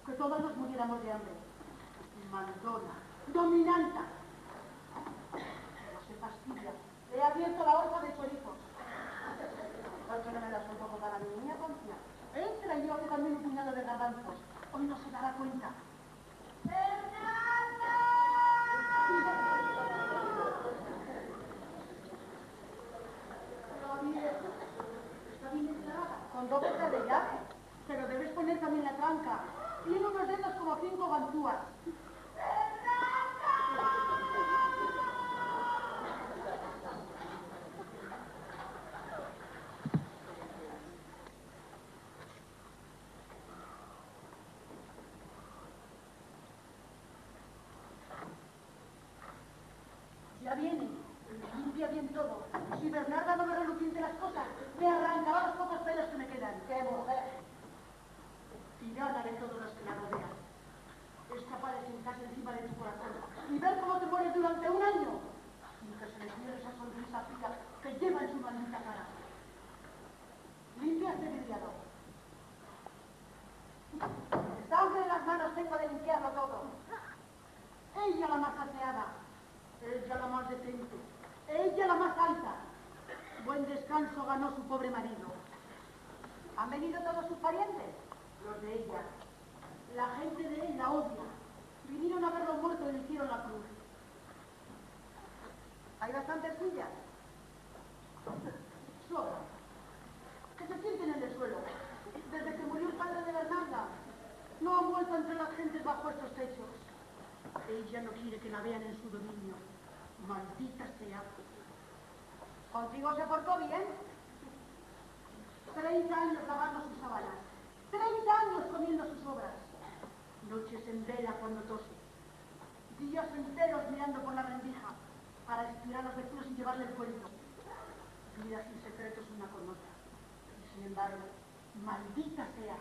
que todos nos muriéramos de hambre. Mandona, dominanta. No se fastidia. Le he abierto la horca de chorizos. ¿Por qué no me das un poco para mi niña, Poncia? Entra y yo que también un puñado de garbanzos. Hoy no se dará cuenta. ¡Fernanda! Está bien entrada, con 2 veces de llave. Pero debes poner también la tranca. Tiene unos dedos como 5 ganzúas. Ya viene, limpia bien todo. Si Bernarda no me reluciente las cosas, me arrancará los pocos pelos que me quedan. ¡Qué mujer! Tirana de todos los que la rodean. Es capaz de sentarse encima de tu corazón y ver cómo te mueres durante un año, sin que se le pierda esa sonrisa fría que lleva en su maldita cara. Limpia este vidriado. Sangre en las manos tengo de limpiarlo todo. Ella la más aseada. Ella la más decente, ella la más alta. Buen descanso ganó su pobre marido. ¿Han venido todos sus parientes? Los de ella. La gente de él la odia. Vinieron a verlo muerto y le hicieron la cruz. ¿Hay bastantes sillas? Sobra. Que se sienten en el suelo. Desde que murió el padre de Bernarda, no han vuelto entre las gentes bajo estos techos. Ella no quiere que la vean en su dominio. Maldita sea. ¿Contigo se portó bien? 30 años lavando sus sábanas. 30 años comiendo sus obras. Noches en vela cuando tose. Días enteros mirando por la rendija para espiar a los vecinos y llevarle el cuento. Vidas sin secretos una con otra. Y sin embargo, maldita sea,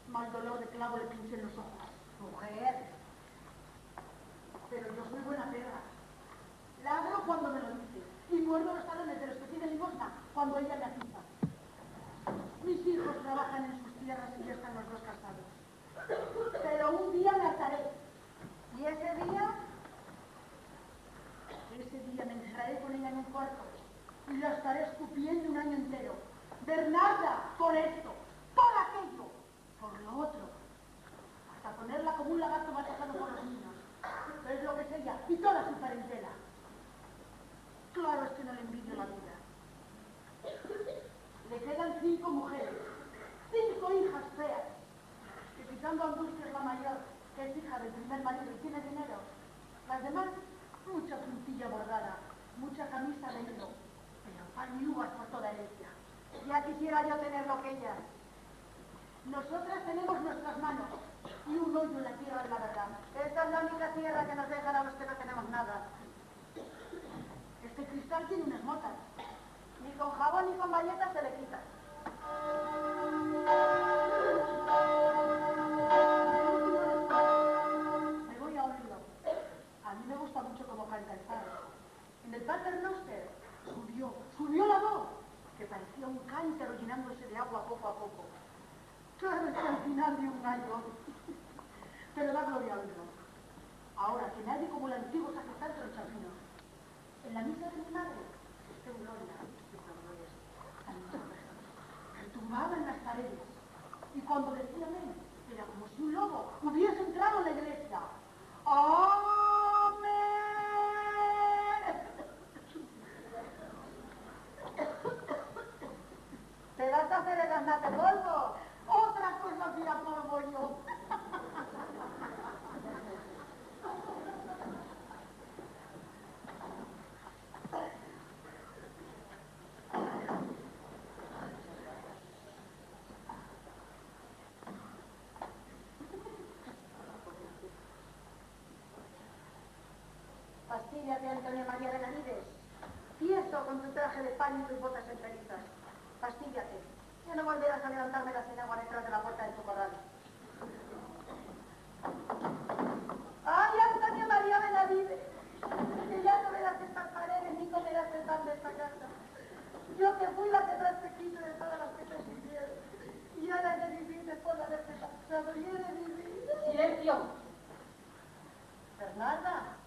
mal dolor de clavo le pinché en los ojos. Mujer. Pero yo soy buena perra. Ladro cuando me lo dice. Y muerdo los talones de los que tienen limosna cuando ella me atiza. Mis hijos trabajan en sus tierras y ya están los 2 casados. Pero un día me ataré. ¿Y ese día? Ese día me encerraré con ella en un cuarto y la estaré escupiendo un año entero. Bernarda, por esto, por aquello, por lo otro. Hasta ponerla como un lagarto manejado por los niños. Es lo que es ella y toda su parentela. Claro es que no le envidio la vida. Le quedan 5 mujeres, 5 hijas feas, que quitando a Angustia es la mayor, que es hija del primer marido y tiene dinero. Las demás, mucha puntilla bordada, mucha camisa de hilo, pero pan y uvas por toda herencia. Ya quisiera yo tener lo que ellas. Nosotras tenemos nuestras manos y un hoyo en la tierra de la verdad. Esta es la única tierra que nos dejan a los que no tenemos nada. Este cristal tiene unas motas. Ni con jabón ni con bayetas se le quita. Me voy a Olvido. A mí me gusta mucho cómo canta el padre. En el Paternoster subió la voz, que parecía un cántaro llenándose de agua poco a poco. Claro, es que al final de un gallo. Pero da gloria a Olvido. Ahora, que nadie como el antiguo saque tanto los chapinos. En la misa de mi madre, Gloria, tumbaba en las paredes. Y cuando decía amén, era como si un lobo hubiese entrado en la iglesia. ¡Amén! ¿Te vas a hacer el andate polvo? Otra cosa que polvo yo. Fastídiate, Antonio María Benavides. Tieso con tu traje de pan y tus botas enterizas. Fastídiate. Ya no volverás a levantarme la sin agua detrás de la puerta de tu corral. ¡Ay, Antonio María Benavides! Que ya no verás estas paredes ni comerás el pan de esta casa. Yo que fui la que más te quise de todas las que te sirvieron. Y ahora he de vivir después de haberte pasado. Y he de vivir. Bernarda,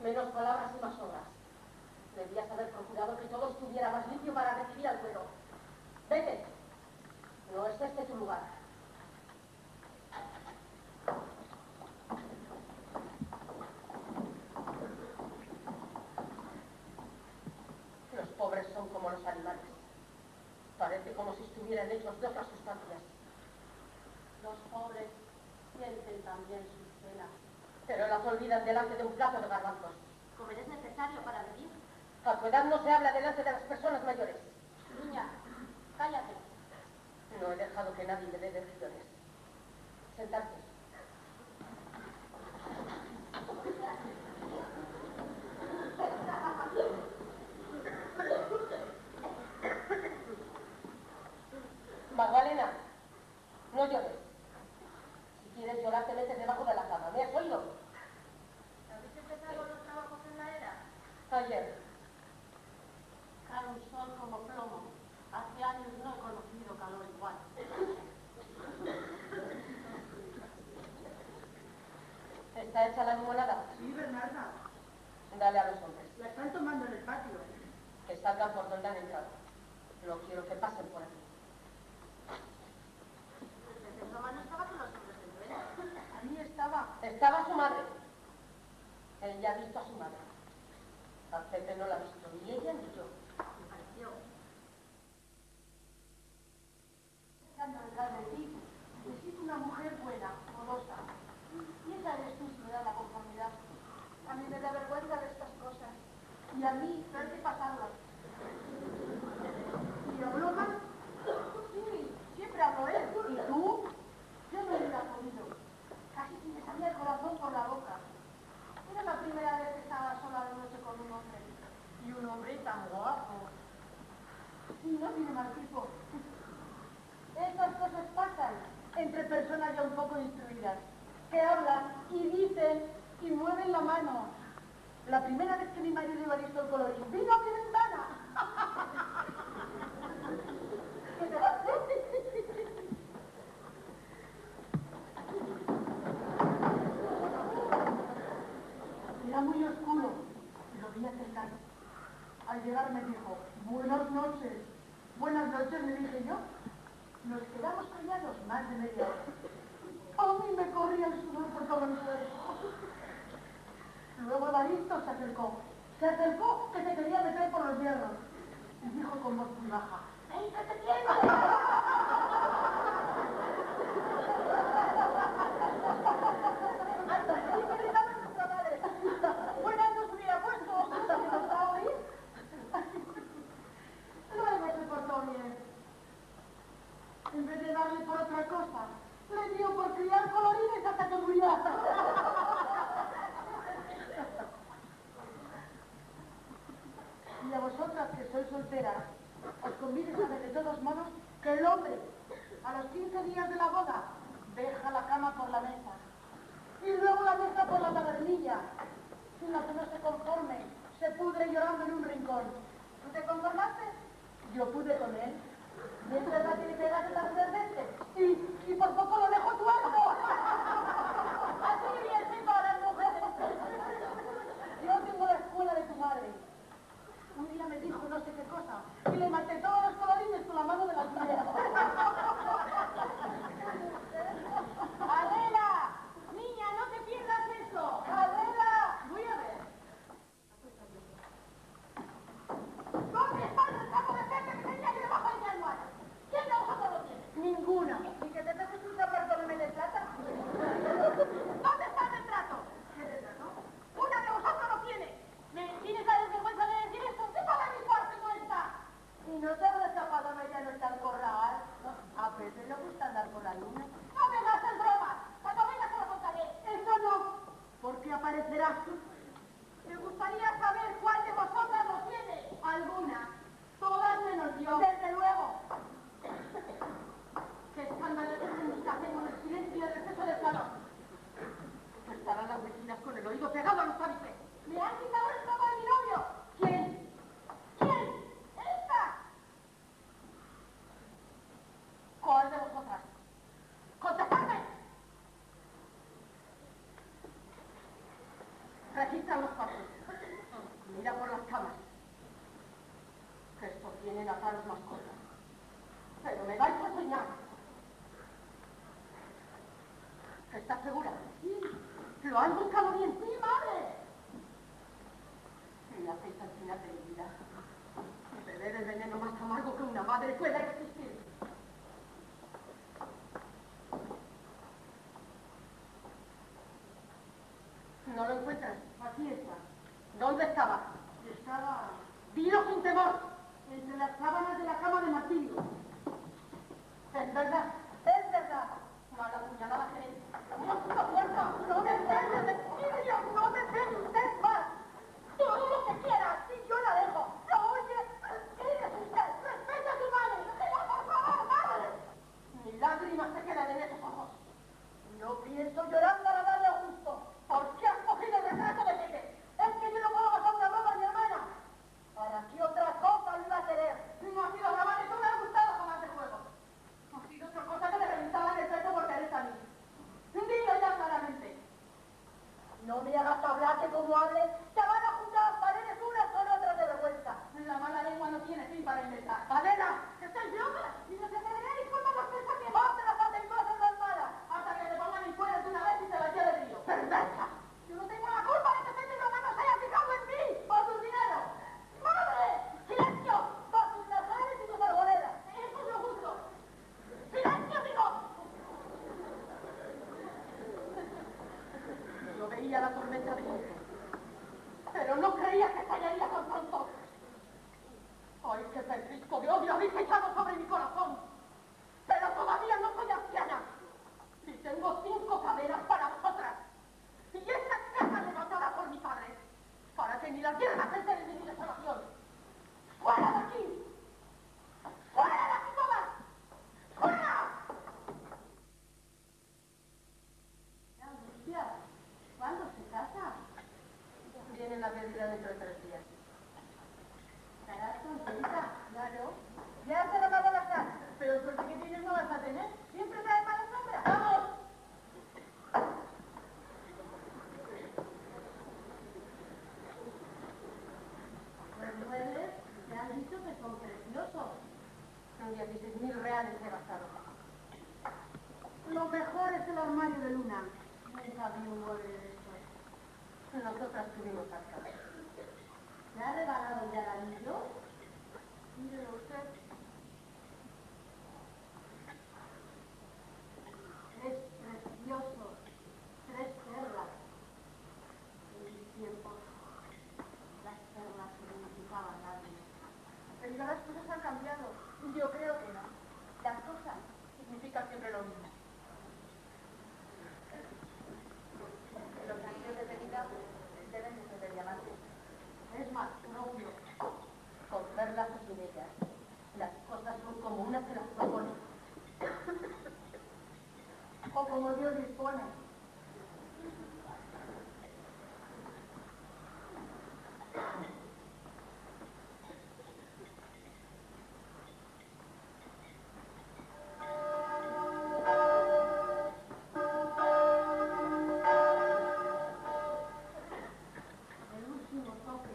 menos palabras y más obras. Debías haber procurado que todo estuviera más limpio para recibir al duelo. Vete. No es este tu lugar. Los pobres son como los animales. Parece como si estuvieran hechos de otras sustancias. Los pobres sienten también sus penas. Pero las olvidan delante de un plato de garbanzos. Comer es necesario para vivir. A tu edad no se habla delante de las personas mayores. Niña, cállate. No he dejado que nadie me dé lecciones. Sentarte. Magdalena, no llores. Si quieres llorar, te metes debajo de la cama. ¿Me has oído? ¿Habéis empezado los trabajos en la era? Ayer. Cae un sol como plomo. Hace años no he conocido calor igual. ¿Está hecha la limonada? Sí, Bernarda. Dale a los hombres. La están tomando en el patio. Que salgan por donde han entrado. No quiero que pasen por aquí. Desde Roma no estaba con los hombres del duelo. Ahí estaba. Estaba su madre. Él ya ha visto a su madre. A Pepe no la ha visto ni ella ni yo. Me pareció. Pensando detrás de ti, necesito una mujer buena, modosa. Y esa eres tú si me da la conformidad. A mí me da vergüenza de estas cosas. Y a mí no hay que pasarlas. ¿Y habló mal? Sí, siempre habló él. ¿Y tú? Yo no hubiera podido. Casi se me salía el corazón por la boca. Era la primera vez que estaba sola de noche con un hombre. Y un hombre tan guapo. Sí, no tiene mal tipo. Estas cosas pasan entre personas ya un poco instruidas, que hablan y dicen y mueven la mano. La primera vez que mi marido iba visto el colorín, vino a mi ventana. ¿Qué te hace? Era muy oscuro y lo vi acercando. Al llegar me dijo, buenas noches. Buenas noches, le dije yo. Nos quedamos callados más de media hora. A mí me corría el sudor por todo mi cuerpo. Luego Evaristo se acercó. Se acercó que se quería meter por los hierros. Y dijo con voz muy baja, ¡ey, que te quiero! ¡Anda, sí que gritaba nuestra madre! ¡Buenas nos hubiera puesto! ¿Se nos va a oír? Luego se portó bien. En vez de darle por otra cosa, le dio por criar colorines hasta que murió. Y a vosotras que sois solteras, os conviene saber de todos modos que el hombre, a los 15 días de la boda, deja la cama por la mesa. Y luego la deja por la tabernilla. Sino que no se conforme, se pudre llorando en un rincón. ¿Tú te conformaste? Yo pude con él. Mientras la que le pegaste las 3 veces. Y por poco lo dejó tuerto. Así bien todas las mujeres. Yo tengo la escuela de tu madre. Un día me dijo no sé qué cosa y le maté todos los colorines con la mano de la tía. ¡Adela! ¡Niña, no te pierdas eso! ¡Adela! Voy a ver. ¿Dónde está el saco de Pepe que tenía aquí debajo de mi almohada? ¿Quién de vosotros lo tiene? Ninguna. ¿Y que te dejes un Bartolomé de plata? ¿Dónde está el retrato? ¿Qué retrato? ¡Una de vosotros lo tiene! ¿Me tienes la desvergüenza de decir esto? ¿Qué para mi cuarto no está? ¿Y no te habrá escapado medianoche al corral? A Pepe le gusta andar por la luna. ¡No me hagas bromas! Cuando venga te lo contaré. ¡Eso no! Porque aparecerá. Me gustaría saber cuál de vosotras lo tiene. Alguna. Todas menos yo. Desde luego. ¡Qué escándalo es en mi casa con el silencio y el receso del salón! Estarán las vecinas con el oído pegado a los tabiques. ¡Me han quitado el ropa de mi novio! ¿Quién? ¿Quién? ¡Esta! ¿Cuál de vosotras? ¡Contestadme! Registran los pasos. Mira por las camas. Que sostienen atados mascotas. Pero me vais a soñar. ¿Estás segura? Sí. ¿Lo has buscado bien? Sí, madre. La fecha al final de mi vida. Beber el veneno más amargo que una madre pueda existir. ¿No lo encuentras? Aquí está. ¿Dónde estaba? Estaba Dilo sin temor. entre las sábanas de la cama de Martín. Es verdad. Es verdad. Mala puñalada genética. ¡Mucha fuerza! ¡No me pegues de Siria! ¡No me pegues usted más! ¡Todo lo que quieras! ¡Si yo la dejo! ¿Lo oye? ¡Eres usted! ¡Respeta a tu madre! ¡Déjela, por favor, madre! Ni lágrimas se quedan en esos ojos. No pienso llorar para darle a gusto. ¿Por qué has cogido el retrato de Tete? Es que yo no puedo gastar una broma a mi hermana. ¿Para qué otra cosa lo iba a querer? No ha sido grabar y no me ha gustado jamás de juego. Ha sido otra cosa que me reventaban el pecho por querer salir. Dilo ya claramente. No me hagas hablar que como hables, te van a juntar las paredes unas con otras de vergüenza. La mala lengua no tiene fin para inventar. ¡Adela! ¡Que estáis locas! Y no se atreverán y forman los pensamientos. ¡Otras hacen cosas más malas! Hasta que te pongan en fuera de una vez y te la lleve el río. ¡Perversa! Yo no tengo la culpa de que este ciudadano se haya fijado en mí por tu dinero. ¡Madre! ¡Silencio! ¡Por tus nazares y tus arboledas! ¡Eso es lo justo! ¡Silencio, digo! Yo veía la tormenta de gente, pero no creía que estallaría tan pronto. ¡Ay, qué pedrisco de odio habéis echado sobre mi corazón! Pero todavía no soy anciana. Y tengo 5 caderas para vosotras. Y esta casa levantada por mi padre, para que ni las hierbas se enteren de mi desolación. ¡Fuera de aquí! ¡Fuera de aquí todas! ¡Fuera! Angustia, ¿cuándo se casa? Vienen a pedirla dentro de 3 días. Estarás contenta. Claro. Ya se lo acabó la casa. Pero suerte que tienes no vas a tener. Siempre trae malas sombras. ¡Vamos! Los muebles te han dicho que son preciosos. Son 16.000 reales he gastado. Lo mejor es el armario de Luna. Nunca vi un mueble de estos. Nosotras tuvimos hasta. ¿Me ha regalado ya el anillo? Mírelo usted. Es precioso. 3 perlas. En mis tiempos, las perlas significaban algo. Pero ya las cosas han cambiado. Yo creo que no. Las cosas significan siempre lo mismo. Los anillos de venida deben de ser de diamantes. Es más, rubio. Con perlas o sin ellas. Las cosas son como una se las propone. O como Dios dispone. El último toque.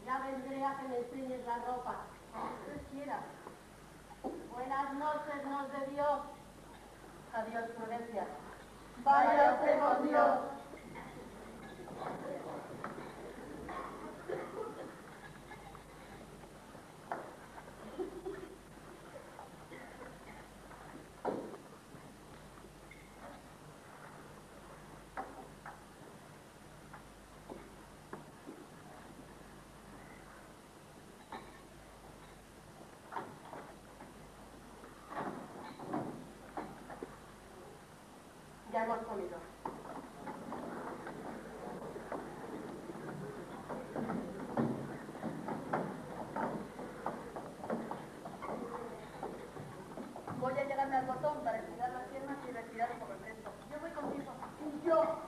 Ya vendré a que me enseñes la ropa. Dios quiera. Buenas noches, nos de Dios. Adiós, Florencia. Vaya usted con Dios. Ya hemos comido. Voy a llegarme al botón para estirar las piernas y respirar por el resto. Yo voy contigo. Y yo